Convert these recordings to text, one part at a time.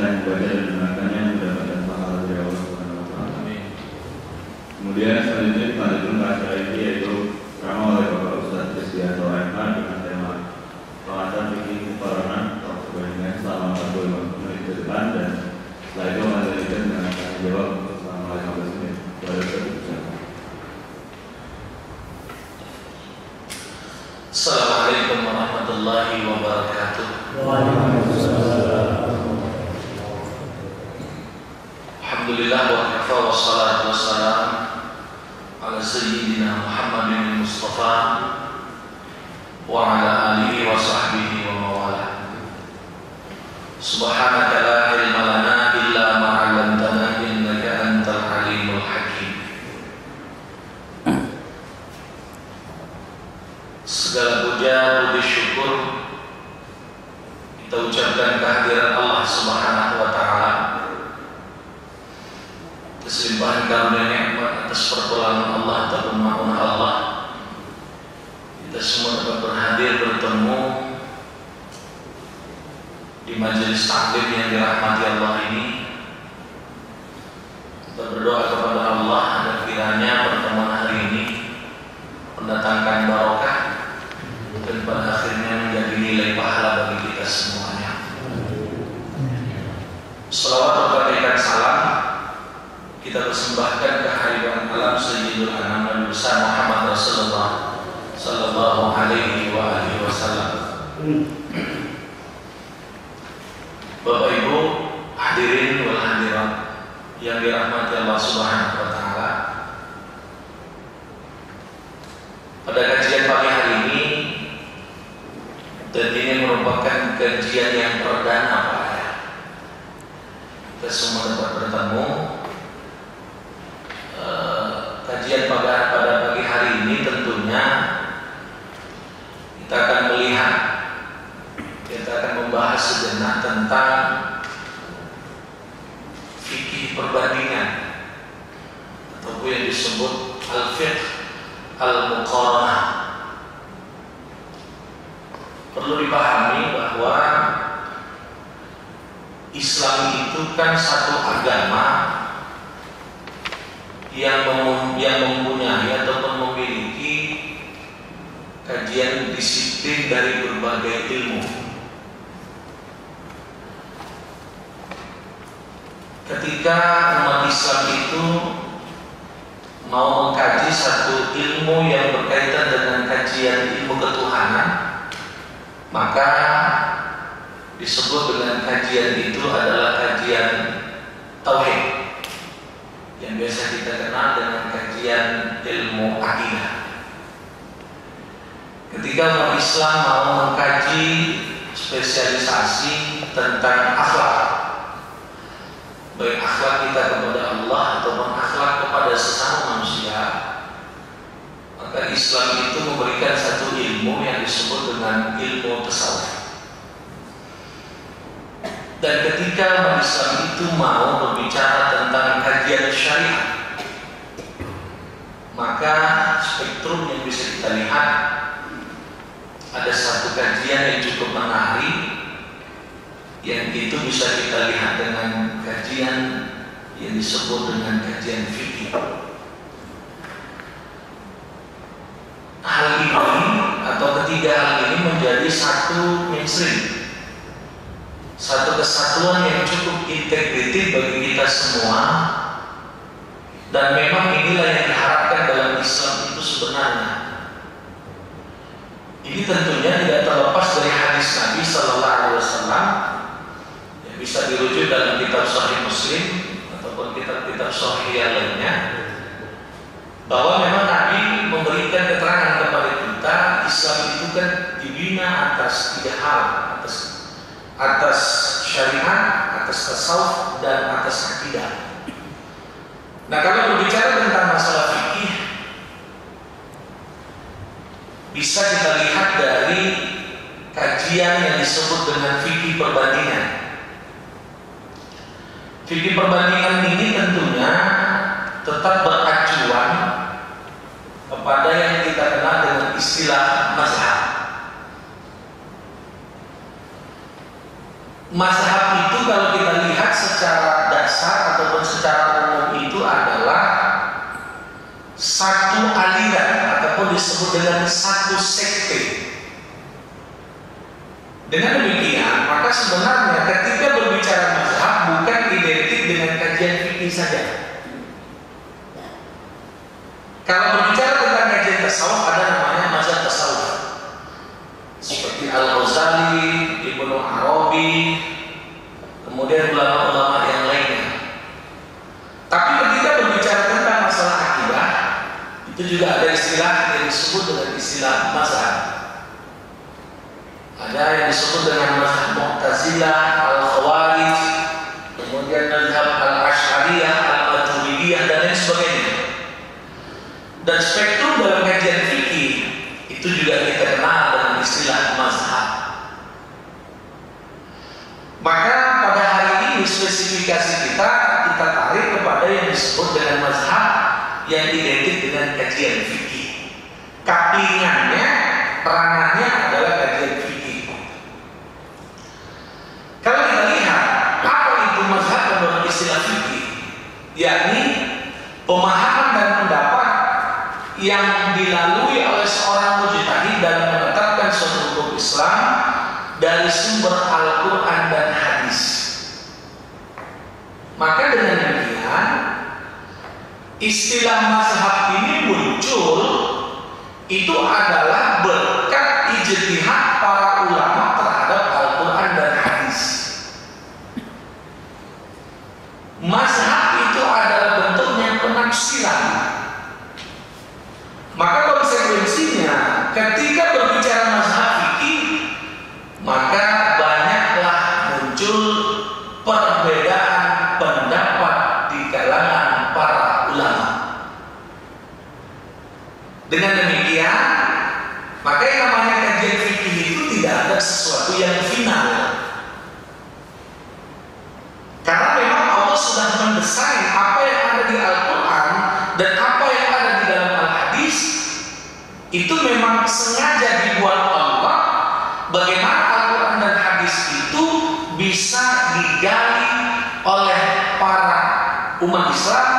yang membaca dan mendengarkannya mendapatkan pahala dari Allah Subhanahu wa taala. Kemudian selanjutnya dilanjutkan ke acara ini, yaitu ceramah oleh Bapak Ustadz Kristianto M.A. dengan tema pengajaran fikih muqaranah atau perbandingan selama 45 menit ke depan, dan setelah itu melanjutkan dengan tanya jawab selama 15 menit. Assalamualaikum warahmatullahi wabarakatuh. Alhamdulillah wa kafa wa salatu wa salam ala sayyidina Muhammadin Mustafa wa ala alihi wa sahbihi wa mawala. Subhanaka la ilma lana illa ma 'allamtana innaka antal alimul hakim. Segala puja puji syukur kita ucapkan kehadiran Allah Subhanahu wa taala, keselimpahan karunia nikmat atas pertolongan Allah ataupun ma'unah Allah. Kita semua dapat berhadir bertemu di majelis taklim yang dirahmati Allah ini. Kita berdoa kepada Allah agar kiranya pertemuan hari ini mendatangkan barokah dan pada akhirnya menjadi nilai pahala bagi kita semuanya. Salawat dan salam kita persembahkan kehadiran alam Sayyidul Anam Nabi besar Muhammad Rasulullah sallallahu alaihi wa alihi wasallam. Bapak Ibu hadirin wal hadirat yang dirahmati Allah Subhanahu wa taala. Pada kajian pagi hari ini, dan ini merupakan kajian yang perdana Pak ya. Kita semua dapat bertemu. Kajian pada pagi hari ini tentunya kita akan melihat, kita akan membahas sejenak tentang fikih perbandingan ataupun yang disebut al-fiqh al-muqaranah. Perlu dipahami bahwa Islam itu kan satu agama yang mempunyai ataupun memiliki kajian disiplin dari berbagai ilmu. Ketika umat Islam itu mau mengkaji satu ilmu yang berkaitan dengan kajian ilmu ketuhanan, maka disebut dengan kajian itu adalah kajian tauhid, yang biasa kita kenal dengan kajian ilmu akidah. Ketika umat Islam mau mengkaji spesialisasi tentang akhlak, baik akhlak kita kepada Allah ataupun akhlak kepada sesama manusia, maka Islam itu memberikan satu ilmu yang disebut dengan ilmu tasawuf. Dan ketika umat Islam itu mau berbicara tentang kajian syariat, maka spektrum yang bisa kita lihat ada satu kajian yang cukup menarik, yang itu bisa kita lihat dengan kajian yang disebut dengan kajian fikih. Hal ini atau ketiga hal ini menjadi satu mainstream, satu kesatuan yang cukup integratif bagi kita semua, dan memang inilah yang diharapkan dalam Islam itu sebenarnya. Ini tentunya tidak terlepas dari hadis Nabi Sallallahu Alaihi Wasallam yang bisa dirujuk dalam kitab Sahih Muslim ataupun kitab-kitab Sahih yang lainnya, bahwa memang Nabi memberikan keterangan kepada kita, Islam itu kan dibina atas tiga hal, atas syariat, atas tasawuf, dan atas akidah. Nah, kalau berbicara tentang masalah fikih, bisa kita lihat dari kajian yang disebut dengan fikih perbandingan. Fikih perbandingan ini tentunya tetap beracuan kepada yang kita kenal dengan istilah mazhab. Mazhab itu kalau kita lihat dilihat secara dasar ataupun secara umum itu adalah satu aliran ataupun disebut dengan satu sekte. Dengan demikian, maka sebenarnya ketika berbicara mazhab bukan identik dengan kajian fikih saja. Kalau berbicara tentang kajian tasawuf ada namanya mazhab tasawuf. Seperti Al-Ghazali, Ibnu Arabi, kemudian ulama-ulama yang lainnya. Tapi ketika berbicara tentang masalah akidah, itu juga ada istilah yang disebut dengan istilah mazhab. Ada yang disebut dengan mazhab Mu'tazilah, Al-Khawarij, kemudian mazhab Al-Asy'ariyah, Al-Maturidiyah dan lain sebagainya. Dan spektrum dalam kajian fikih itu juga kita kenal dengan istilah mazhab. Maka pada hari ini spesifikasi kita tarik kepada yang disebut dengan mazhab yang identik dengan kajian fikih. Kaplingannya, peranannya adalah kajian fikih. Kalau kita lihat apa itu mazhab menurut istilah fikih, yakni pemahaman dan pendapat yang dilalui oleh seorang mujtahid dalam menetapkan suatu hukum Islam dari sumber Al-Quran dan hadis. Maka dengan demikian istilah mazhab ini muncul itu adalah berkat ijtihad para ulama terhadap Al-Quran dan hadis. Mazhab itu adalah bentuknya penafsiran. Maka konsekuensinya ketika berbicara mazhab fikih, maka banyaklah muncul perbedaan pendapat di kalangan para ulama. Dengan demikian, maka yang namanya kajian fikih itu tidak ada sesuatu yang final. Karena memang Allah sudah mendesain apa yang ada di Al-Quran dan apa yang ada di dalam Al-Hadis itu memang sengaja dibuat Allah bagaimana Al-Quran dan Hadis itu bisa digali oleh para umat Islam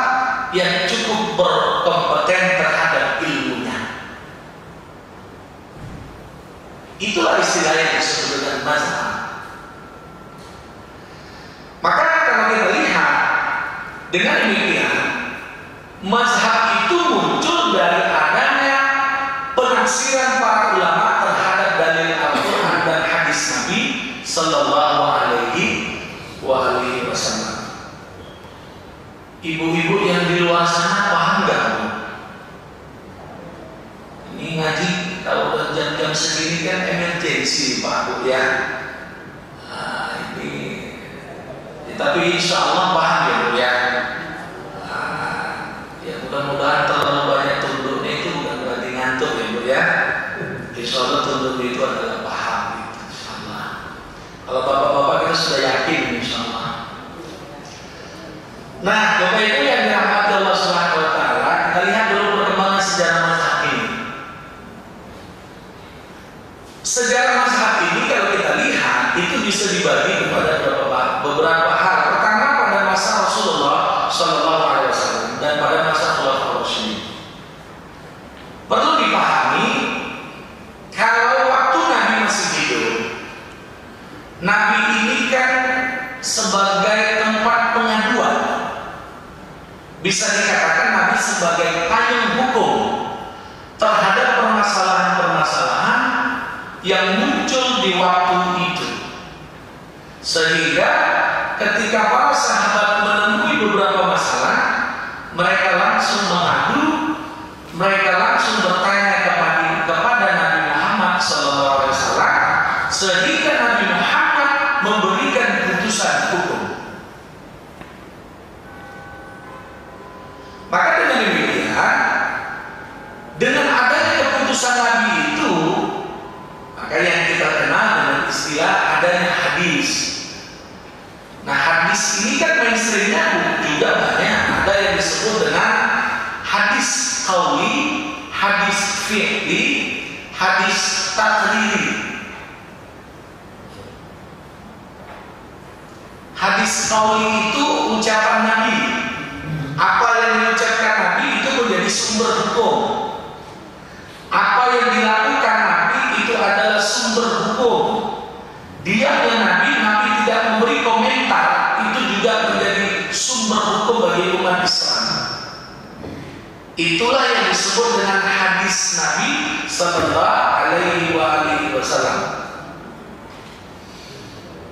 yang cukup berkompeten terhadap ilmunya. Itulah istilah yang disebut dengan mazhab. Maka kalau kita lihat dengan demikian, mazhab itu muncul dari adanya penafsiran para ulama terhadap dalil Al-Quran dan hadis Nabi Sallallahu Alaihi Wasallam. Ibu-ibu yang di luar sana paham nggak? Ini ngaji kalau jam-jam segini kan emergensi Pak Bu ya. Nah, ini tapi insya Allah paham ya Bu ya. Ya mudah-mudahan terlalu banyak tunduknya itu bukan berarti ngantuk ya Bu ya. Insya Allah tunduk itu adalah paham gitu, insya Allah. Kalau bapak-bapak kita sudah yakin insya Allah. Nah, Bapak Ibu yang dirahmati Allah Subhanahu wa taala, kita lihat dulu perkembangan sejarah mazhab ini. Sejarah mazhab ini kalau kita lihat itu bisa dibagi kepada beberapa hal. Pertama pada masa Rasulullah Sallallahu Alaihi Wasallam dan pada masa Khulafaur Rasyidin. Perlu dipahami kalau waktu Nabi masih hidup, Nabi ini kan sebagai tempat pengaduan. Bisa dikatakan Nabi sebagai payung hukum terhadap permasalahan-permasalahan yang muncul di waktu itu. Sehingga ketika para sahabat menemui beberapa masalah, mereka langsung mengadu, mereka langsung bertanya kepada Nabi Muhammad SAW, sehingga Nabi Muhammad memberikan putusan hukum. Maka dengan demikian, dengan adanya keputusan Nabi itu, maka yang kita kenal dengan istilah adanya hadis. Nah, hadis ini kan mainstreamnya juga banyak. Ada yang disebut dengan hadis qauli, hadis fi'li, hadis taqriri. Hadis qauli itu ucapan Nabi. Apa yang diucapkan Nabi itu menjadi sumber hukum. Apa yang dilakukan Nabi itu adalah sumber hukum. Diamnya Nabi tidak memberi komentar, itu juga menjadi sumber hukum bagi umat Islam. Itulah yang disebut dengan hadis Nabi Sallallahu Alaihi Wasallam.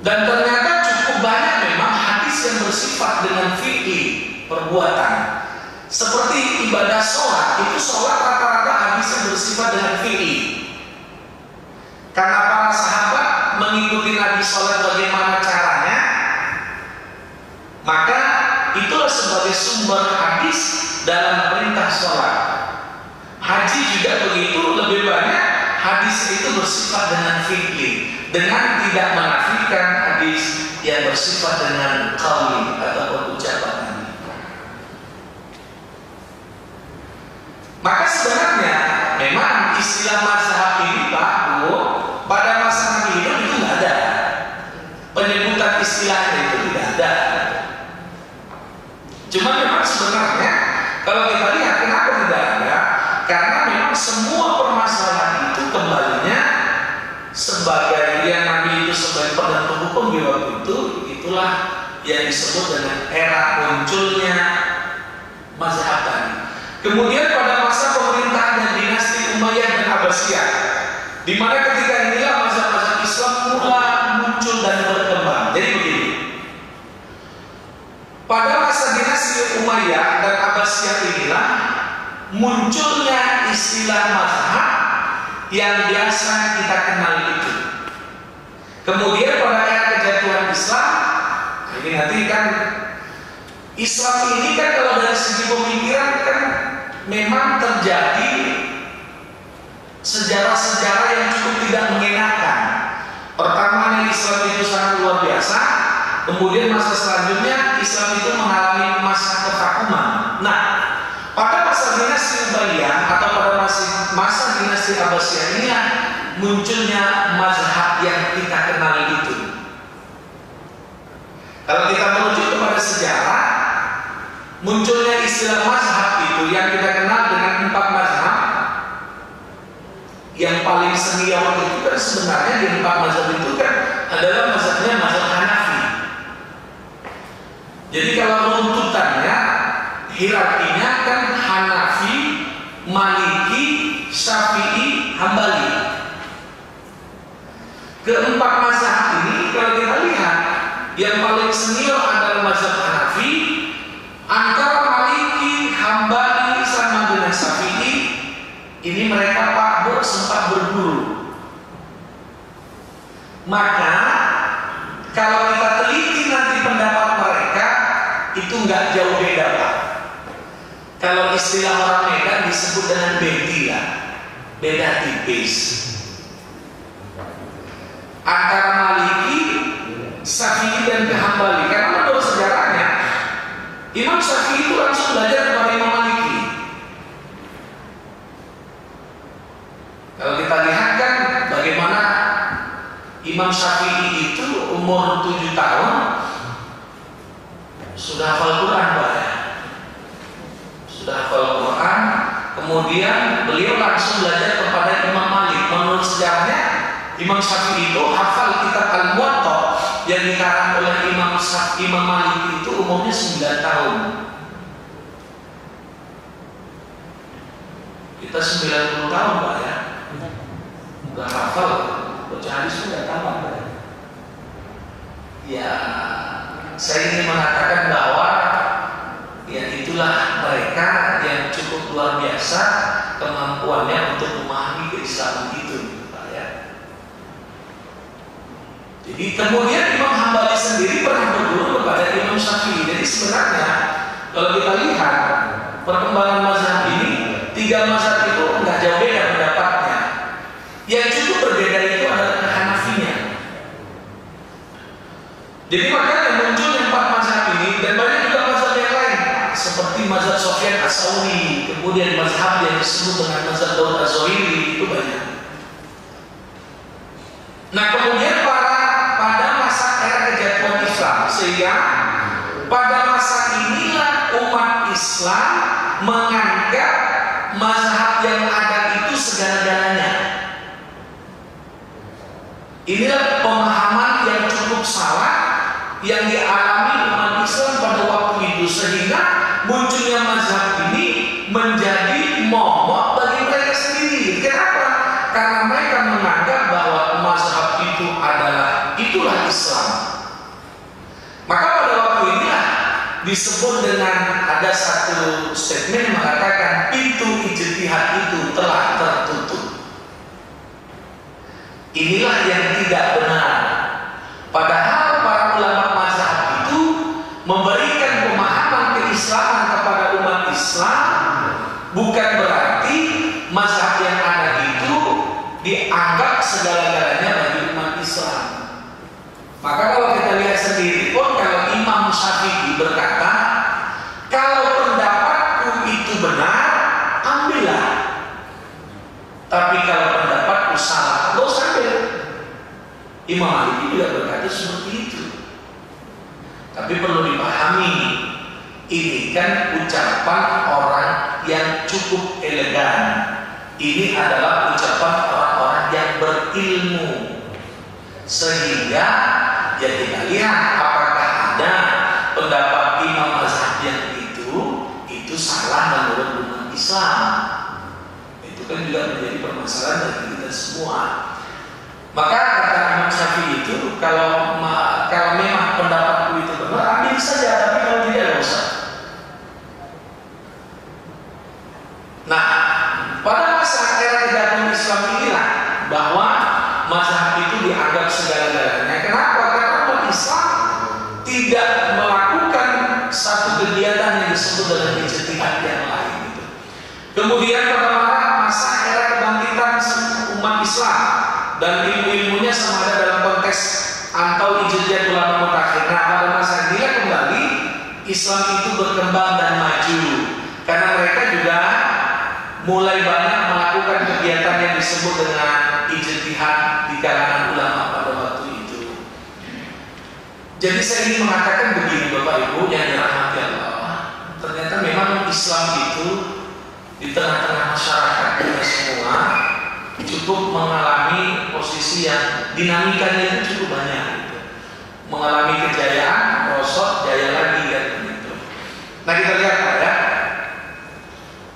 Dan ternyata cukup banyak memang hadis yang bersifat dengan fi'li, perbuatan. Seperti ibadah sholat, itu sholat rata-rata hadis yang bersifat dengan fi'li. Karena para sahabat mengikuti Nabi sholat bagaimana caranya, maka itulah sebagai sumber hadis dalam perintah sholat. Haji juga begitu, lebih banyak hadis itu bersifat dengan fi'li, dengan tidak menafikan hadis yang bersifat dengan qauli atau ucapan. Maka sebenarnya memang istilah mazhab ini Pak Bu, pada masa Nabi itu nggak ada penyebutan istilahnya, itu tidak ada. Cuma memang sebenarnya kalau kita lihat kenapa tidak ada, karena memang semua permasalahan itu kembalinya sebagai yang Nabi itu sebagai penentu hukum di waktu itu, itulah yang disebut dengan era munculnya mazhab tadi. Kemudian pada masa pemerintahan dan dinasti Umayyah dan Abbasiyah, di mana ketika inilah mazhab-mazhab Islam mulai muncul dan berkembang. Jadi begini, pada masa dinasti Umayyah dan Abbasiyah inilah munculnya istilah mazhab yang biasa kita kenal itu. Kemudian pada era kejatuhan Islam, ini nanti kan Islam ini kan kalau dari segi pemikiran kan memang terjadi sejarah-sejarah yang cukup tidak mengenakan. Pertama, Islam itu sangat luar biasa. Kemudian masa selanjutnya Islam itu mengalami masa kevakuman. Nah, pada masa dinasti Umayyah atau pada masa dinasti Abbasiyah ini munculnya mazhab yang kita kenal itu. Kalau kita merujuk kepada sejarah, munculnya istilah mazhab itu yang kita kenal dengan 4 mazhab. Yang paling senior itu kan sebenarnya di 4 mazhab itu kan adalah mazhabnya mazhab Hanafi. Jadi kalau runtutannya, hierarkinya kan Hanafi, Maliki, Syafi'i, Hambali. Keempat mazhab ini kalau kita lihat, yang paling senior adalah mazhab Hanafi. Antara Maliki, Hambali sama dengan Syafi'i, ini mereka sempat berguru. Maka kalau kita teliti nanti pendapat mereka, itu nggak jauh beda Pak. Kalau istilah orang Medan disebut dengan beda, beda tipis. Antara Maliki, Syafi'i dan Hambali. Karena menurut sejarahnya, Imam Syafi'i itu langsung belajar kepada Imam Maliki. Kalau kita lihat kan bagaimana Imam Syafi'i itu umur 7 tahun sudah hafal Quran Pak ya. Sudah hafal Quran, kemudian beliau langsung belajar kepada Imam Malik. Menurut sejarahnya Imam Syafi'i itu hafal kitab Al-Muwatta yang dikarang oleh Imam Malik itu umurnya 9 tahun. Kita 90 tahun Pak ya. Udah hafal, baca hadis sudah tamat. Ya, saya ingin mengatakan bahwa ya itulah mereka yang cukup luar biasa kemampuannya untuk memahami keislaman itu, Pak ya. Jadi kemudian Imam Hambali sendiri pernah berguru kepada Imam Syafi'i. Jadi sebenarnya kalau kita lihat perkembangan mazhab ini, 3 mazhab itu nggak jauh beda pendapatnya. Yang cukup berbeda itu adalah Hanafinya. Jadi makanya munculnya 4 mazhab ini, dan banyak juga mazhab yang lain seperti mazhab Sufyan As-Tsauri, kemudian mazhab yang disebut dengan mazhab Daud Az-Zuhairi, itu banyak. Nah kemudian pada masa era kejatuhan Islam, sehingga Islam menganggap mazhab yang ada itu segala-galanya. Inilah pemahaman yang cukup salah yang dialami umat Islam pada waktu itu, sehingga munculnya mazhab ini menjadi momok bagi mereka sendiri. Kenapa? Karena mereka menganggap bahwa mazhab itu itulah Islam. Maka pada waktu inilah disebut dengan ada satu statement mengatakan pintu ijtihad itu telah tertutup. Inilah yang tidak benar. Padahal para ulama mazhab itu memberikan pemahaman keislaman kepada umat Islam, bukan berarti mazhab yang ada itu dianggap segala-galanya bagi umat Islam. Maka kalau kita lihat sendiri pun, kalau Imam Syafi'i berkata, kalau pendapatku itu benar, ambillah. Tapi kalau pendapatku salah, lo ambil. Imam Maliki juga berkata seperti itu. Tapi perlu dipahami, ini kan ucapan orang yang cukup elegan. Ini adalah ucapan orang-orang yang berilmu, sehingga ya kita lihat apakah ada pendapat imam mazhab yang itu salah menurut umat Islam. Itu kan juga menjadi permasalahan bagi kita semua. Maka kata Imam Syafi'i itu, kalau memang pendapatku itu benar, ambil saja, tapi kalau tidak, tidak usah. Nah, pada masa era kegagalan Islam inilah bahwa mazhab itu dianggap segala-galanya. Kenapa? Karena umat Islam tidak melakukan satu kegiatan yang disebut dengan ijtihad yang lain. Gitu. Kemudian pada masa era kebangkitan umat Islam dan ilmu-ilmunya sama ada dalam konteks atau ijtihad ulama mutakhir. Nah, pada masa ini kembali Islam itu berkembang dan maju karena mereka juga mulai banyak melakukan kegiatan yang disebut dengan ijtihad di kalangan ulama pada waktu itu. Jadi saya ingin mengatakan begini Bapak Ibu yang dirahmati Allah. Ternyata memang Islam itu di tengah-tengah masyarakat kita semua cukup mengalami posisi yang dinamikanya itu cukup banyak gitu. Mengalami kejayaan, merosot, jaya lagi kan gitu. Nah kita lihat ya,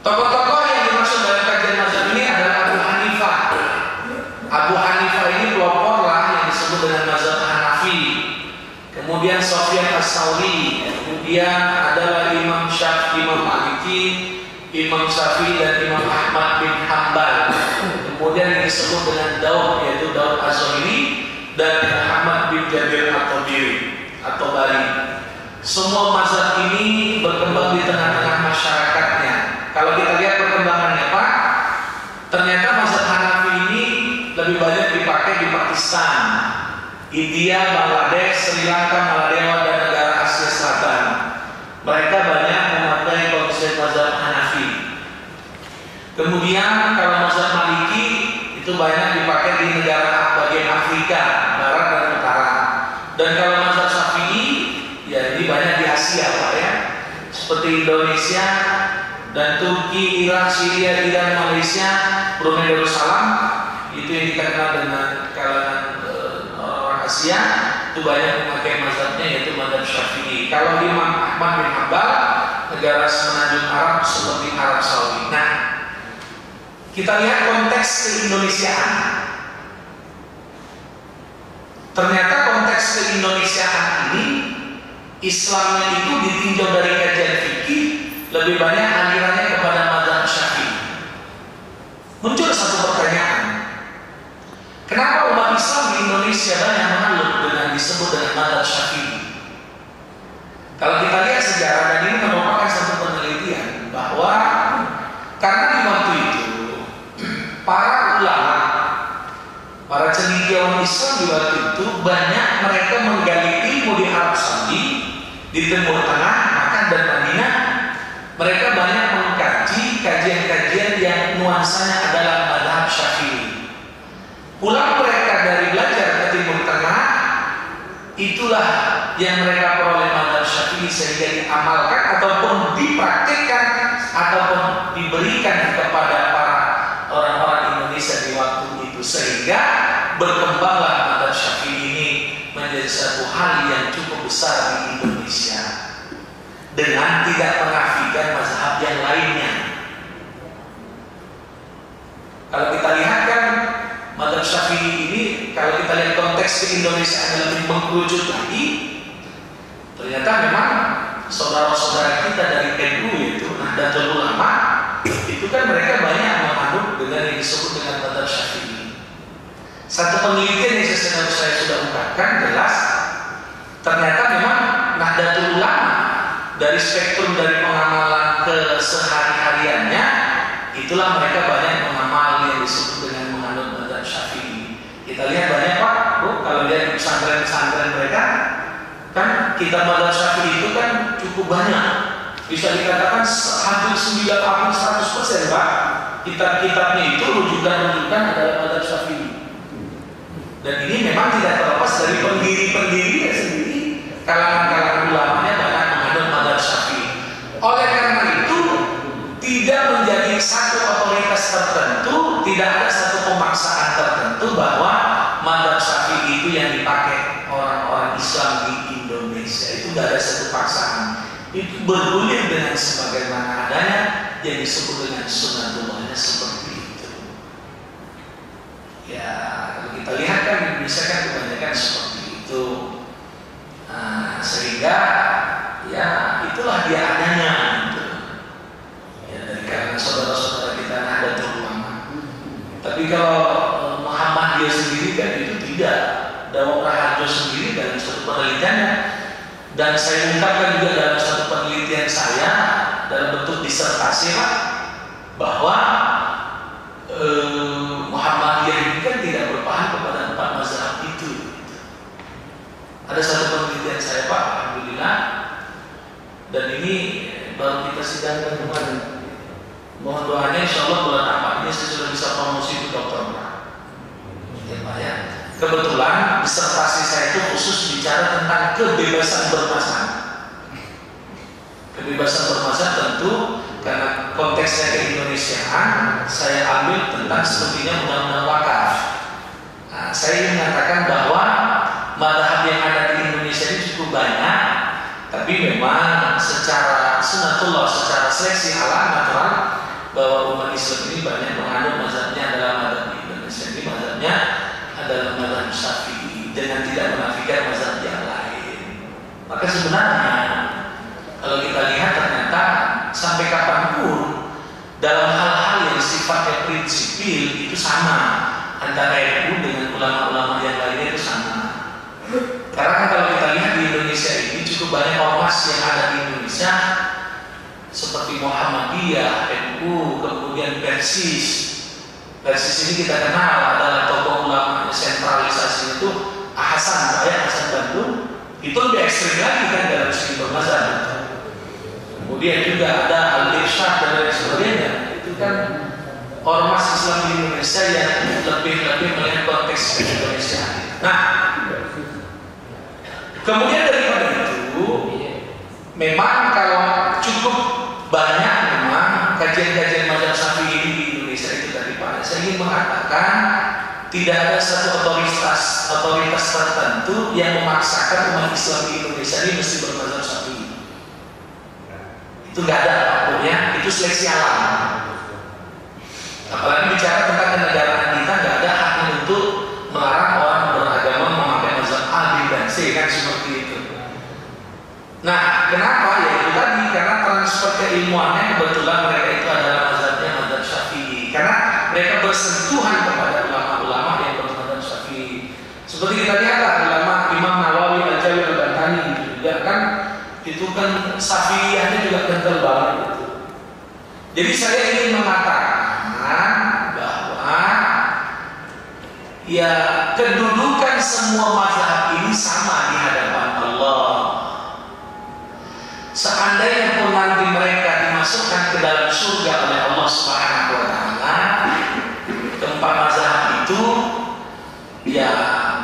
tokoh-tokoh yang dimaksud dalam kajian mazhab ini adalah Abu Hanifah. Abu Hanifah ini pelopor lah yang disebut dengan mazhab Hanafi. Kemudian Sufyan Ats-Tsauri, kemudian adalah Imam Syafi'i, Imam Maliki, Imam Syafi'i dan Imam Ahmad bin Hanbal. Kemudian yang disebut dengan Daud, yaitu Daud Az-Zahiri dan Muhammad bin Jabir At-Tabari. Semua mazhab ini berkembang di tengah-tengah masyarakatnya. Kalau kita lihat perkembangannya Pak, ternyata mazhab Hanafi ini lebih banyak dipakai di Pakistan, India, Bangladesh, Sri Lanka, Maladewa dan negara Asia Selatan. Mereka banyak memakai konsep mazhab Hanafi. Kemudian kalau mazhab Maliki itu banyak dipakai di negara bagian Afrika, Barat dan Utara. Dan kalau mazhab Syafi'i ya ini banyak di Asia Pak ya, seperti Indonesia dan Turki, Irak, Syria, Iran, Malaysia, Brunei Darussalam. Itu yang dikenal dengan kalangan orang Asia, itu banyak memakai mazhabnya yaitu mazhab Syafi'i. Kalau Imam Ahmad bin Hanbal, negara semenanjung Arab seperti Arab Saudi. Nah, kita lihat konteks keindonesiaan. Ternyata konteks keindonesiaan ini Islamnya itu ditinjau dari kajian fikih lebih banyak alirannya kepada mazhab Syafi'i. Muncul satu pertanyaan, kenapa umat Islam di Indonesia banyak menganut dengan disebut dengan mazhab Syafi'i? Kalau kita lihat sejarah, dan ini merupakan satu penelitian bahwa karena di waktu itu para ulama, para cendekiawan Islam di waktu itu banyak mereka menggali ilmu di Arab Saudi, di Timur Tengah, Makkah dan Madinah. Mereka banyak mengkaji kajian-kajian yang nuansanya adalah mazhab Syafi'i. Pulang mereka dari belajar ke Timur Tengah, itulah yang mereka peroleh mazhab Syafi'i sehingga diamalkan ataupun dipraktikkan ataupun diberikan kepada para orang-orang Indonesia di waktu itu, sehingga berkembanglah mazhab Syafi'i ini menjadi satu hal yang cukup besar di Indonesia dengan tidak menafikan mazhab yang lainnya. Kalau kita lihat kan mazhab Syafi'i ini, kalau kita lihat konteks di Indonesia yang lebih mengkerucut lagi, ternyata memang saudara-saudara kita dari NU itu Nahdlatul Ulama itu kan mereka banyak menganut dengan yang disebut dengan mazhab Syafi'i. Satu penelitian yang saya sudah ungkapkan jelas, ternyata memang Nahdlatul Ulama dari spektrum dari pengamalan kesehari-hariannya itulah mereka banyak mengamal yang disebut dengan menganut mazhab Syafi'i. Kita lihat banyak Pak, Bu, kalau lihat di pesantren-pesantren mereka kan kitab mazhab Syafi'i itu kan cukup banyak. Bisa dikatakan hampir 90-100% Pak. Kitab-kitabnya itu rujukan-rujukan adalah mazhab Syafi'i. Dan ini memang tidak terlepas dari pendiri-pendirinya sendiri. Kalangan-kalangan ulamanya banyak menganut mazhab Syafi'i. Oleh karena itu tidak menjadi satu otoritas tertentu, tidak ada satu pemaksaan tertentu bahwa mazhab Syafi'i itu yang dipakai orang-orang Islam di Indonesia. Itu tidak ada satu paksaan. Itu bergulir dengan sebagaimana adanya yang disebut dengan sunnatullahnya seperti itu. Ya, kalau kita lihat kan di Indonesia kan kebanyakan seperti itu. Sehingga ya itulah dia adanya gitu. Ya, dari kalangan saudara-saudara kita Nahdlatul Ulama. Tapi kalau Muhammadiyah sendiri kan itu tidak. Dawang Raharjo sendiri dalam satu penelitiannya, dan saya ungkapkan juga dalam satu penelitian saya dalam bentuk disertasi Pak, bahwa Muhammadiyah ini kan tidak berpaham kepada 4 mazhab itu. Ada satu penelitian saya Pak, alhamdulillah, dan ini baru kita sidangkan kemarin. Mohon doanya, insya Allah bulan Ahmad ini saya sudah bisa promosi ke dokter Pak. Ya Pak ya. Kebetulan disertasi saya itu khusus bicara tentang kebebasan bermazhab. Kebebasan bermazhab tentu karena konteksnya keindonesiaan, saya ambil tentang sepertinya undang-undang wakaf. Saya ingin mengatakan bahwa mazhab yang ada di Indonesia ini cukup banyak, tapi memang secara sunatullah, secara seleksi alam natural, bahwa umat Islam ini banyak menganut mazhabnya adalah mazhab di Indonesia ini mazhabnya adalah mazhab Syafi'i dengan tidak menafikan mazhab yang lain. Maka sebenarnya kalau kita lihat ternyata sampai kapanpun dalam hal-hal yang sifatnya prinsipil itu sama antara NU dengan ulama-ulama yang lainnya itu sama. Karena kalau kita lihat di Indonesia ini cukup banyak ormas yang ada di Indonesia seperti Muhammadiyah, NU, kemudian Persis. Persis ini kita kenal adalah tokoh ulama sentralisasi itu Hasan Bandung. Itu lebih ekstrim lagi kan dalam segi bermazhab. Kemudian juga ada Al-Irsyad dan lain sebagainya. Itu kan ormas Islam di Indonesia yang lebih melihat konteks Indonesia. Nah, kemudian daripada itu, memang kalau cukup banyak memang kajian-kajian mazhab Syafi'i di Indonesia itu tadi Pak, saya ingin mengatakan tidak ada satu otoritas tertentu yang memaksakan umat Islam di Indonesia ini mesti bermazhab Syafi'i. Itu nggak ada apapun ya, itu seleksi alam. Apalagi bicara tentang kenegaraan kita, nggak ada haknya untuk melarang orang beragama memakai mazhab A, B, dan C kan seperti itu. Nah, kenapa? Ya itu tadi, karena transfer keilmuannya kebetulan mereka itu adalah mazhabnya mazhab Syafi'i. Karena mereka bersentuhan kepada ulama-ulama yang bermazhab Syafi'i. Seperti kita lihat ulama Imam Nawawi, Al-Jawi, Al-Bantani juga kan, itu kan Syafi'iyahnya juga kental banget itu. Jadi saya ingin mengatakan bahwa ya kedudukan semua mazhab ini sama di hadapan Allah. Seandainya pun nanti mereka dimasukkan ke dalam surga oleh Allah Subhanahu wa taala, keempat mazhab itu ya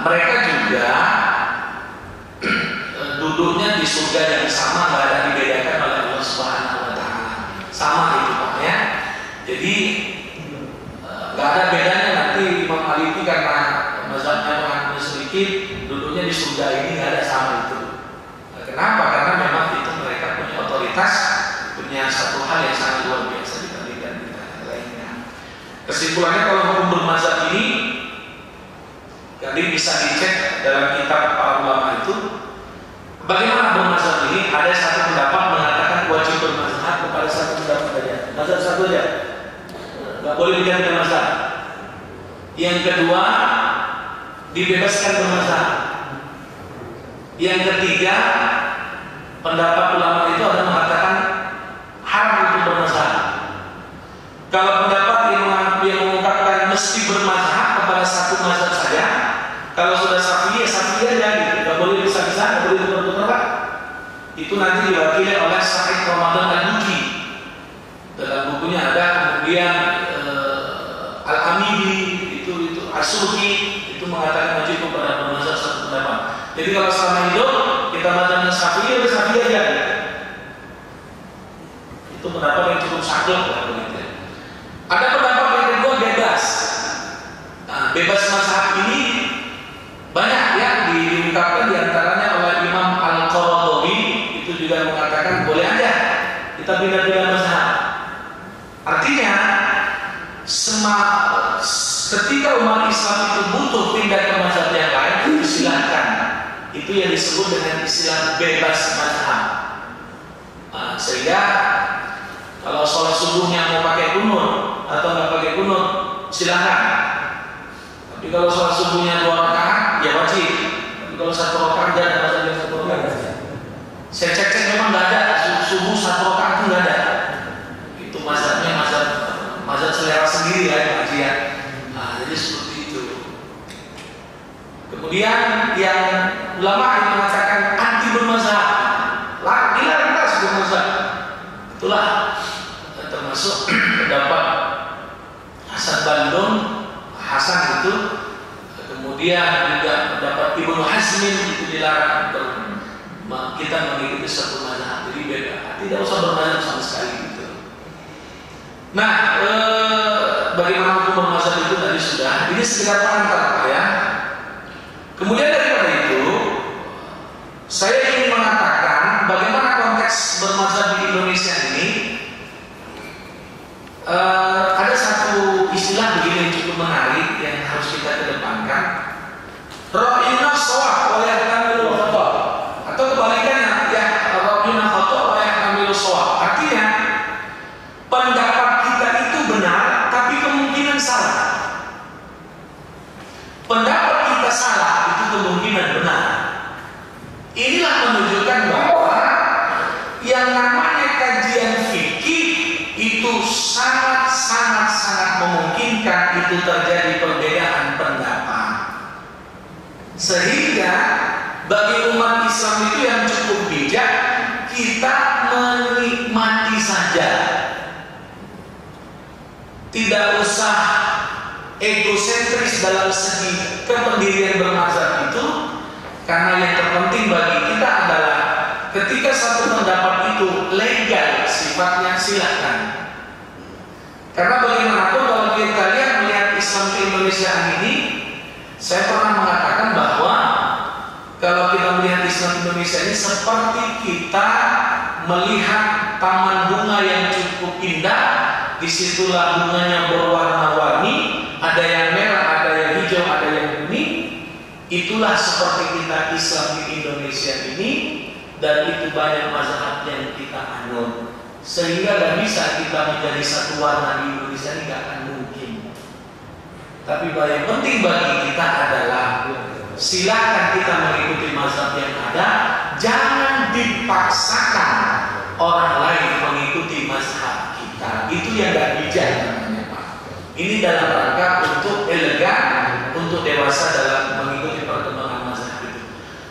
mereka juga surga yang sama, nggak ada dibedakan oleh Allah Subhanahu Wa Taala. Sama itu Pak ya. Jadi nggak ada bedanya nanti Imam Maliki karena mazhabnya mengaku sedikit, duduknya di surga ini nggak ada sama itu. Kenapa? Karena memang itu mereka punya otoritas, punya satu hal yang sangat luar biasa dibandingkan dengan lainnya. Kesimpulannya kalau hukum bermazhab ini, jadi bisa dicek dalam kitab para ulama itu. Bagaimana bermazhab ini? Ada satu pendapat mengatakan wajib bermazhab kepada satu pendapat saja. Mazhab satu aja, nggak boleh diganti mazhab. Yang kedua, dibebaskan bermazhab. Yang ketiga, pendapat ulama itu ada mengatakan haram itu bermazhab. Kalau pendapat yang mengungkapkan mesti bermazhab kepada satu mazhab saja, kalau sudah Syafi'i, Syafi'i aja gitu, nggak boleh bisa-bisa, nggak boleh tukar-tukar Pak. Itu nanti diwakili oleh Syekh Ramadan Al-Buki. Dalam bukunya ada, kemudian Al-Amidi, itu As-Suki, itu mengatakan wajib kepada bermazhab satu pendapat. Jadi kalau selama hidup kita mazhabnya Syafi'i, ya Syafi'i aja. Itu pendapat yang cukup saklek lah begitu. Ada pendapat yang kedua bebas. Nah, bebas mazhab ini banyak yang diungkapkan diantaranya oleh Imam Al-Qaradawi, itu juga mengatakan boleh aja kita pindah-pindah mazhab. Artinya ketika umat Islam itu butuh pindah ke mazhab yang lain, itu silahkan. Itu yang disebut dengan istilah bebas mazhab. Sehingga kalau sholat subuhnya mau pakai kunut atau nggak pakai kunut, silahkan. Tapi kalau sholat subuhnya 2 rakaat, ya wajib. Tapi kalau 1 rakaat nggak ada mazhab yang 1 rakaat. Saya cek memang nggak ada subuh 1 rakaat itu nggak ada. Itu mazhabnya mazhab selera sendiri ya kajian. Jadi seperti itu. Kemudian yang ulama yang mengatakan anti bermazhab, dilarang keras bermazhab. Itulah termasuk pendapat Hasan Bandung, Hasan itu. Kemudian juga pendapat Ibnu Hazmin itu dilarang kita mengikuti satu mazhab, jadi beda. Tidak usah bermazhab sama sekali gitu. Nah, bagaimana hukum bermazhab itu tadi sudah. Ini sekedar pengantar ya. Kemudian daripada itu, saya ingin mengatakan bagaimana konteks bermazhab di Indonesia ini. Ada satu istilah begini yang cukup menarik yang harus kita kedepankan. Ra'yuna shawab wa yahtamilu khata', atau kebalikannya ya ra'yuna khata' wa yahtamilu shawab. Artinya pendapat kita itu benar tapi kemungkinan salah. Pendapat kita salah itu kemungkinan benar. Inilah menunjukkan bahwa yang namanya kajian fikih itu sangat memungkinkan itu terjadi perbedaan pendapat. Sehingga bagi umat Islam itu yang cukup bijak, kita menikmati saja. Tidak usah egosentris dalam segi kependirian bermazhab itu, karena yang terpenting bagi kita adalah ketika satu pendapat itu legal sifatnya, silahkan. Karena bagaimanapun kalau kita lihat melihat Islam ke Indonesia ini, saya pernah mengatakan bahwa kalau kita melihat Islam Indonesia ini seperti kita melihat taman bunga yang cukup indah. Disitulah bunganya berwarna-warni, ada yang merah, ada yang hijau, ada yang kuning. Itulah seperti kita Islam di Indonesia ini, dan itu banyak mazhab yang kita anut. Sehingga tidak bisa kita menjadi satu warna di Indonesia ini, tidak akan mungkin. Tapi yang penting bagi kita adalah silakan kita mengikuti mazhab yang ada, jangan dipaksakan orang lain mengikuti mazhab kita. Itu yang tidak bijak namanya Pak. Ini dalam rangka untuk elegan, untuk dewasa dalam mengikuti perkembangan mazhab itu.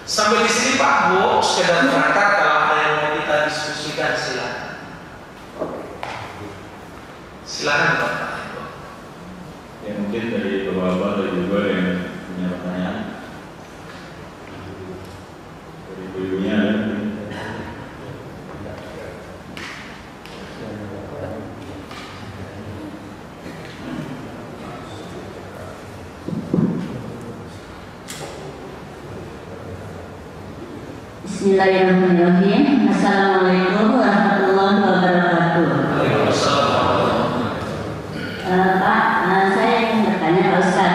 Sampai di sini Pak Bu, sekedar berangkat. Kalau ada yang mau kita diskusikan silakan. Silakan Pak. Ya mungkin dari beberapa atau juga yang punya pertanyaan dari ibunya. Bismillahirrahmanirrahim. Assalamualaikum warahmatullahi wabarakatuh. Pak, saya ingin bertanya Pak Ustaz,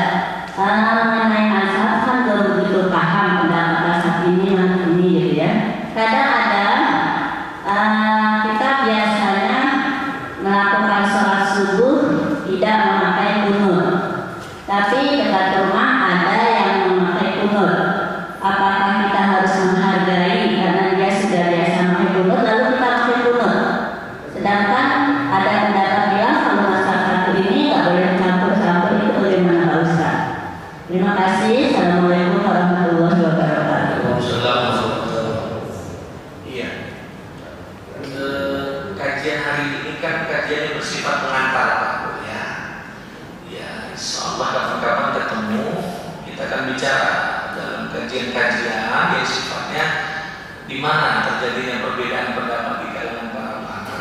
mengenai mazhab kan belum begitu paham pendapat mazhab ini gitu ya. Kadang ada kita biasanya melakukan sholat subuh tidak memakai kunut, tapi dekat rumah ada yang memakai kunut. Apakah kita harus menghargai karena dia sudah biasa memakai kunut lalu kita pakai kunut? Sedangkan ada pendapat bilang kalau mazhab satu ini nggak boleh campur-campur, itu bagaimana Pak Ustaz? Terima kasih. Assalamualaikum warahmatullahi wabarakatuh. Iya. Kajian hari ini kan kajian yang bersifat pengantar Pak ya. Ya, insyaallah kapan-kapan ketemu kita akan bicara dalam kajian-kajian yang sifatnya di mana terjadinya perbedaan pendapat di kalangan para ulama.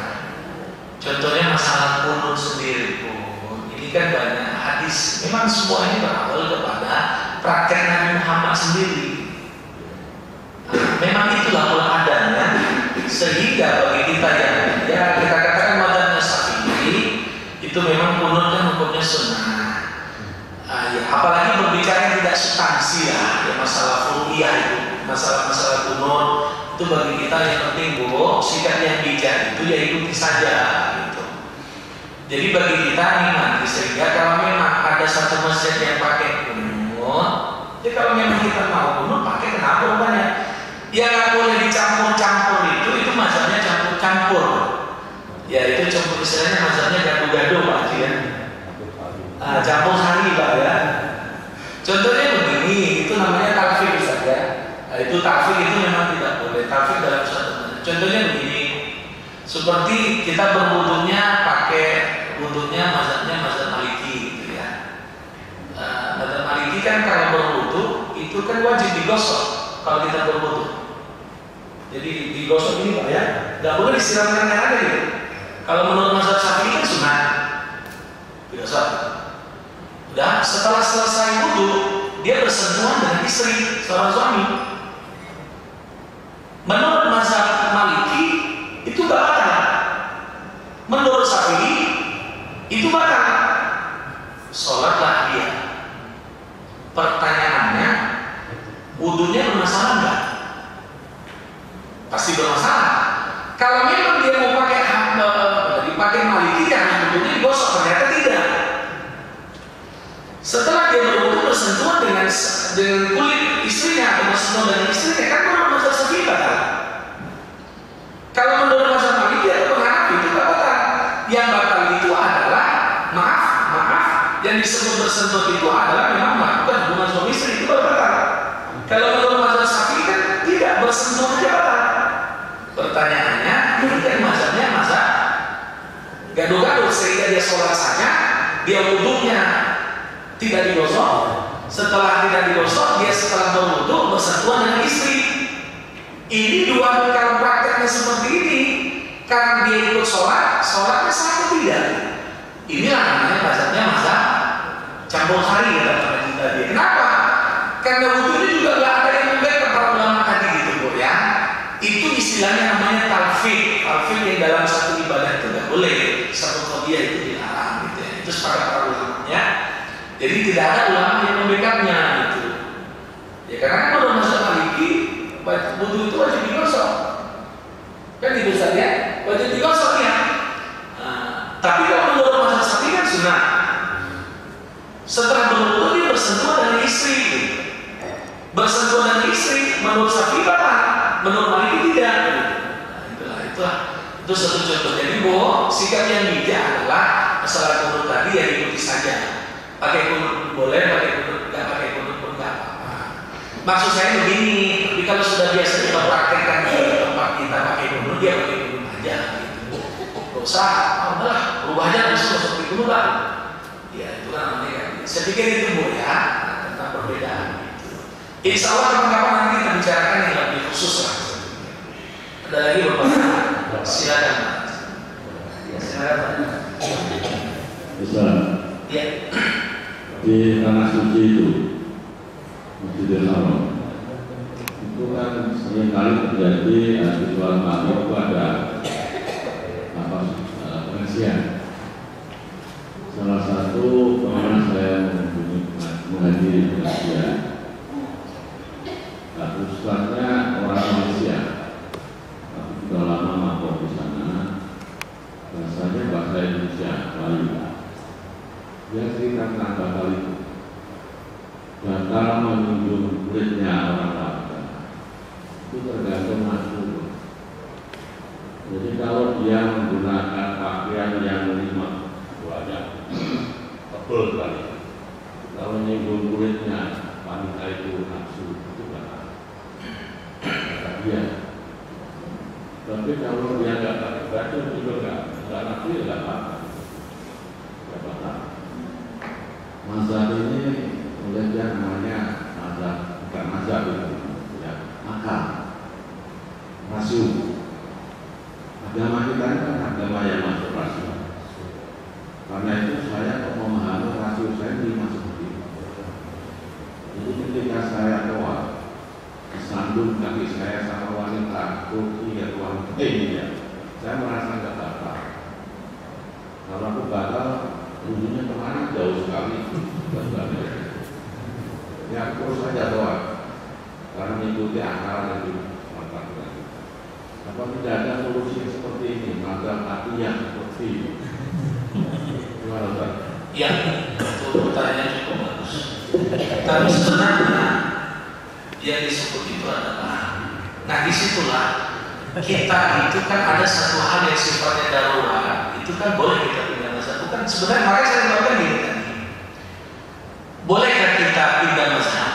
Contohnya masalah kunut sendiri pun ini kan banyak hadis. Memang semua ini berawal kepada praktek Nabi Muhammad sendiri. Memang itulah pola adanya, sehingga bagi kita yang ya kita katakan madzhabnya Syafi'i itu memang kunut kan hukumnya sunnah. Ya, apalagi berbicara yang tidak substansi ya masalah furu'iyah itu, masalah-masalah kunut itu bagi kita yang penting Bu, sikap yang bijak itu ya ikuti saja gitu. Jadi bagi kita nikmati, sehingga kalau memang ada satu masjid yang pakai kunut, ya kalau memang kita mau kunut pakai, kenapa rupanya? Ya nggak boleh dicampur-campur, itu mazhabnya campur-campur. Ya itu campur, istilahnya mazhabnya gado-gado Pak ya. Campur sari Pak ya. Contohnya begini, itu namanya talfik Ustaz ya. Itu talfik itu memang tidak boleh. Talfik dalam satu mazhab. Contohnya begini, seperti kita berwudunya pakai wudhunya mazhabnya mazhab Maliki gitu ya. Mazhab Maliki kan kalau berwudhu itu kan wajib digosok kalau kita berwudhu. Jadi digosok ini Pak ya, nggak boleh disiramkan air ada gitu. Kalau menurut mazhab Syafi'i kan sunat digosok. Dan setelah selesai wudhu dia bersentuhan dengan istri seorang suami. Menurut mazhab Maliki itu batal. Menurut Syafi'i itu batal. Sholatlah dia. Pertanyaannya, wudhunya bermasalah enggak? Pasti bermasalah. Kalau memang dia mau pakai Maliki yang wudhunya digosok, ternyata tidak. Setelah dia berwudhu bersentuhan dengan kulit istrinya atau bersentuhan dengan istrinya, kan menurut mazhab Syafi'i batal. Kalau menurut mazhab Maliki atau Hanafi itu tidak batal. Yang batal itu adalah maaf, yang disebut bersentuh itu adalah memang melakukan hubungan suami istri, itu batal. Kalau menurut mazhab Syafi'i kan tidak, bersentuh aja batal. Pertanyaannya, ini kan mazhabnya mazhab gado-gado, sehingga dia sholat saja, dia wudhunya tidak digosok. Setelah tidak digosok, dia setelah berwudhu bersentuhan dengan istri. Ini dua, kalau prakteknya seperti ini, karena dia ikut sholatnya sah atau tidak? Inilah namanya mazhabnya mazhab campur sari ya kata kita dia. Kenapa? Karena wudhu ini juga nggak ada yang membela para ulama tadi gitu Bu ya. Itu istilahnya namanya talfik. Talfik yang dalam satu ibadah itu nggak boleh, satu qadiyah itu dilarang gitu ya. Itu sepakat para ulama ya. Jadi tidak ada ulama yang membackup-nya gitu. Ya karena menurut mazhab Maliki wudhu itu wajib digosok. Kan gitu Ustaz ya, wajib digosok ya. Tapi kalau menurut mazhab Syafi'i kan sunnah. Setelah berwudhu dia bersentuhan dengan istri. Bersentuhan dengan istri menurut Syafi'i batal, menurut Maliki tidak. Itu satu contoh. Jadi Bu, sikap yang bijak adalah masalah kunut tadi ya ikuti saja. Pakai kunut boleh, pakai kunut enggak, pakai kunut pun enggak apa-apa. Maksud saya begini, tapi kalau sudah biasa kita praktekkan di tempat kita pakai kunut, dia pakai kunut aja gitu. Gak usah, udahlah, berubah aja langsung seperti kunut lah. Ya itu kan namanya. Saya pikir itu Bu ya, tentang perbedaan gitu. Insya Allah kapan-kapan nanti kita bicarakan yang lebih khusus lah. Ada lagi Bapak? Silakan. Ya silakan. Ustaz. Ya. Di tanah suci itu, Masjidil Haram, itu kan seringkali terjadi di luar maghrib itu ada pengajian. Salah satu pengalaman saya menghadiri pengajian, ustaznya orang Malaysia, tapi sudah lama mabok di sana. Bahasanya bahasa Indonesia, Melayu. Dia cerita tentang batal itu. Batal menunjuk kulitnya orang wanita itu tergantung nafsu. Jadi kalau dia menggunakan pakaian yang banyak tebal sekali, kalau menyinggung kulitnya wanita itu nafsu, itu batal. Kata dia. Tapi kalau dia nggak pakai baju juga nggak nafsu, ya nggak apa-apa. Mazhab ini oleh dia namanya mazhab, bukan mazhab itu, ya, akal, rasul. Agama kita ini kan agama yang masuk rasul. Karena itu saya kok memahami rasul saya lima seperti itu. Jadi ketika saya doa, disandung kaki saya sama wanita, turki ya Tuhan, ya, saya merasa nggak batal. Kalau aku batal, ujungnya kemana? Jauh sekali. Ya terus saja doa, karena mengikuti akal itu. Apa tidak ada solusi seperti ini? Maka hati yang seperti ini. Gimana Ustaz? Ya, itu pertanyaan cukup bagus. Tapi sebenarnya yang disebut itu adalah, nah disitulah kita itu kan ada satu hal yang sifatnya darurat, itu kan boleh kita pindah mazhab. Bukan sebenarnya, makanya saya bilang gini tadi, bolehkah kita pindah mazhab?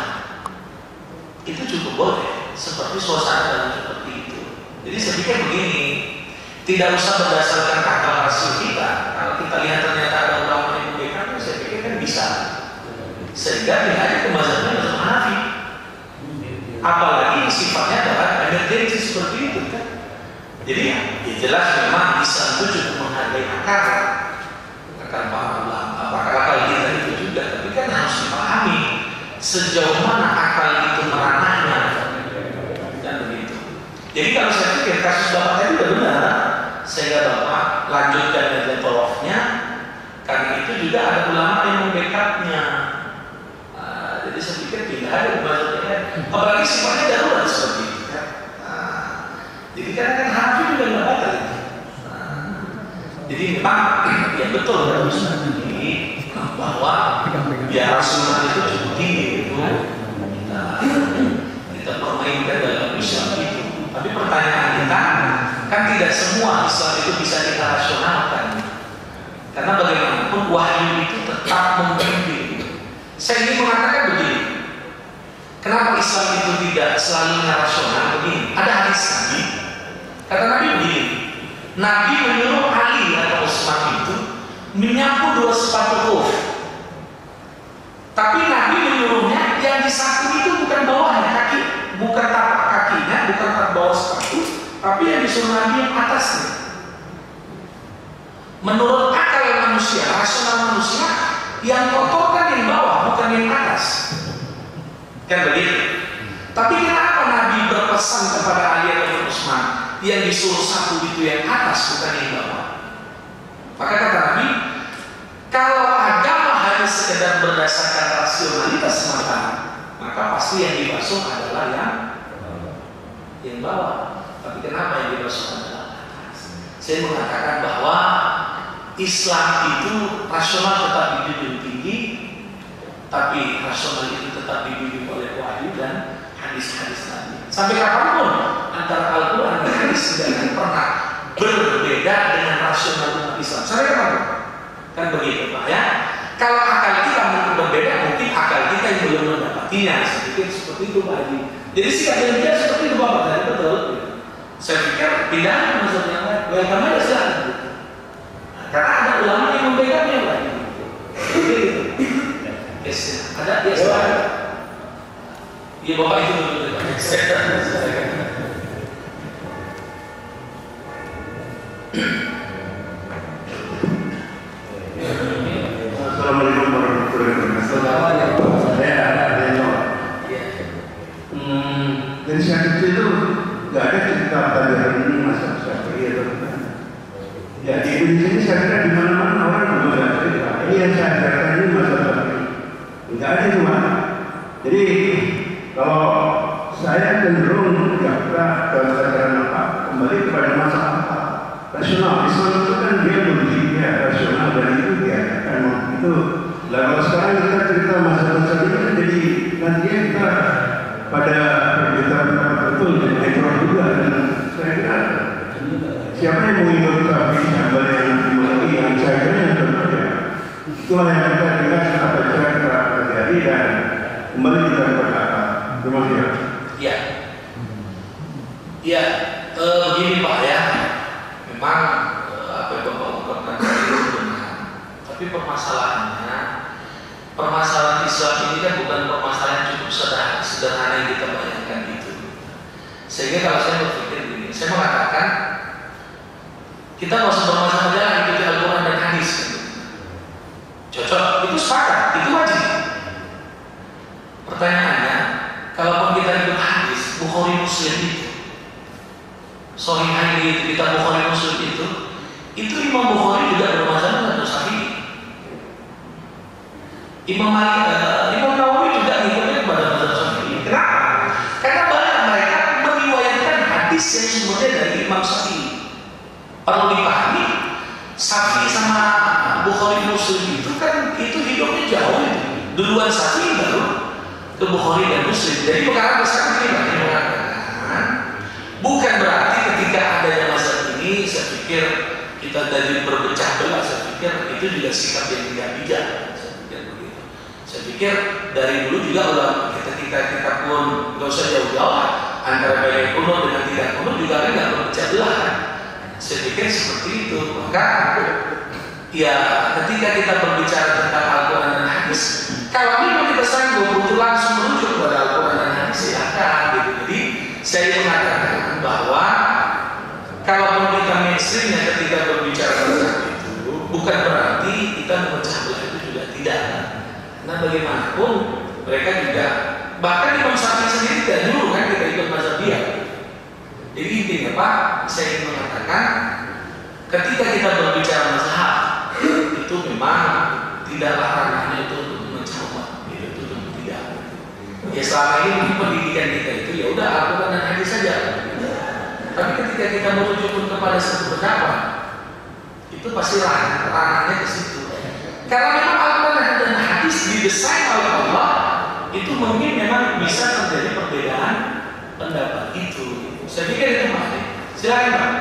Itu cukup boleh, seperti suasana dalam seperti itu. Jadi saya pikir begini, tidak usah berdasarkan akal rasul kita. Kalau kita lihat ternyata ada ulama yang memberikan, saya pikir kan bisa. Sehingga tidak ada ke mazhabnya mazhab Hanafi. Apalagi sifatnya adalah emergensi seperti itu kan. Jadi ya jelas memang Islam itu cukup menghargai akal para ulama, akal kita itu juga. Tapi kan harus dipahami sejauh mana akal itu meranahnya dan begitu. Jadi kalau saya pikir kasus bapak tadi sudah benar, sehingga bapak lanjutkan dengan tolofnya, karena itu juga ada ulama yang membackup-nya. Jadi saya pikir tidak ada mazhabnya, apalagi sifatnya darurat seperti itu kan. Jadi kan Hanafi juga nggak batal itu. Jadi memang ya betul kan Ustaz ini bahwa ya Rasulullah itu cukup tinggi itu kita permainkan dalam Islam itu. Tapi pertanyaan kita kan tidak semua Islam itu bisa kita rasionalkan. Karena bagaimanapun wahyu itu tetap membimbing. Saya ingin mengatakan begini, kenapa Islam itu tidak selalu rasional begini? Ada hadis Nabi, kata Nabi begini, Nabi menyuruh Ali atau Utsman itu menyapu 2 sepatu khuf. Tapi Nabi menyuruhnya yang disapu itu bukan bawahnya kaki, bukan tapak kakinya, bukan tapak bawah sepatu, tapi yang disuruh Nabi yang atasnya. Menurut akal manusia, rasional manusia, yang kotor kan yang bawah, bukan yang atas. Kan begitu. Tapi kenapa Nabi berpesan kepada Ali dan Utsman yang disuruh sapu itu yang atas, bukan yang bawah? Maka kata Nabi, kalau agama hanya sekedar berdasarkan rasionalitas semata, maka pasti yang dibasuh adalah yang bawah. Tapi kenapa yang dibasuh adalah atas? Saya mengatakan bahwa Islam itu rasional tetap dijunjung tinggi, tapi rasional itu tetap dibimbing oleh wahyu dan hadis-hadis Nabi. Sampai kapanpun antara Al-Quran dan hadis tidak akan pernah berbeda dengan rasional umat Islam. Sampai kapanpun. Kan begitu Pak ya. Kalau akal kita mungkin berbeda, mungkin akal kita yang belum mendapatinya. Saya pikir seperti itu Pak Haji. Jadi sikap dia seperti itu Bapak tadi betul. Saya pikir pindahkan mazhab yang lain. Welcome aja silahkan. Karena ada ulama yang membackup-nya Pak. Begitu. Yes, ada dia silahkan. Iya Bapak itu betul. Assalamualaikum warahmatullahi wabarakatuh. Saya ada yang jawab. Dari saya kecil itu nggak ada cerita tadi hari ini masa Syafi'i atau bukan. Ya di Indonesia ini saya kira di mana-mana orang juga nggak cerita. Ini yang saya ajarkan ini masa Syafi'i. Nggak ada cuma. Jadi kalau saya cenderung jaksa dalam ajaran apa kembali kepada masa apa rasional. Islam itu kan dia berbeda rasional dan itu diajarkan itu. Lah kalau sekarang kita cerita masa ini kan jadi nantinya kita pada perbedaan betul dengan ekonomi juga dan saya kira siapa yang mau ikut tapi gambar yang dimiliki yang saya kira yang terbaik itulah yang kita dengar apa yang kita terjadi dan kembali kita berkata terima kasih. Ya, ya begini Pak ya, memang apa yang Bapak ungkapkan tadi itu benar, tapi permasalahan Islam ini kan bukan permasalahan cukup sederhana yang kita bayangkan itu. Sehingga kalau saya berpikir begini, saya mengatakan kita nggak usah bermasalah ikuti Al-Quran dan hadis. Cocok, itu sepakat, itu wajib. Pertanyaannya, kalaupun kita ikut hadis Bukhari Muslim itu, Sahih itu kita Bukhari Muslim itu Imam Bukhari juga bermasalah atau Sahih. Imam Nawawi juga ngikutnya kepada mazhab Syafi'i. Kenapa? Karena banyak mereka meriwayatkan hadis yang sumbernya dari Imam Syafi'i. Perlu dipahami, Syafi'i sama Bukhari Muslim itu kan itu hidupnya jauh itu. Duluan Syafi'i baru ke Bukhari dan Muslim. Jadi perkara besar ini mengatakan bukan berarti ketika adanya mazhab ini saya pikir kita dari berpecah belah. Saya pikir itu juga sikap yang tidak bijak. Saya pikir dari dulu juga ulama kita pun nggak usah jauh-jauh antara baik kuno dengan tidak kuno juga kan nggak berpecah belah kan. Saya pikir seperti itu. Maka ya ketika kita berbicara tentang Al-Quran dan hadis, kalau memang kita sanggup untuk langsung merujuk kepada Al-Quran dan hadis silakan gitu. Jadi saya mengatakan bahwa kalaupun kita mainstreamnya ketika berbicara tentang itu bukan berarti kita memecah belah itu juga tidak. Nah bagaimanapun mereka juga bahkan Imam Syafi'i sendiri tidak dulu kan kita ikut mazhab dia. Jadi intinya Pak, saya ingin mengatakan ketika kita berbicara mazhab itu memang tidaklah ranahnya itu untuk mencoba, itu tentu tidak. Ya selama ini pendidikan kita itu ya udah Al-Quran dan hadis saja. Tapi ketika kita merujuk kepada satu pendapat, itu pasti ranahnya ke situ. Karena memang Al-Quran dan hadis didesain oleh Allah itu mungkin memang bisa terjadi perbedaan pendapat itu. Saya pikir itu Pak. Silakan Pak.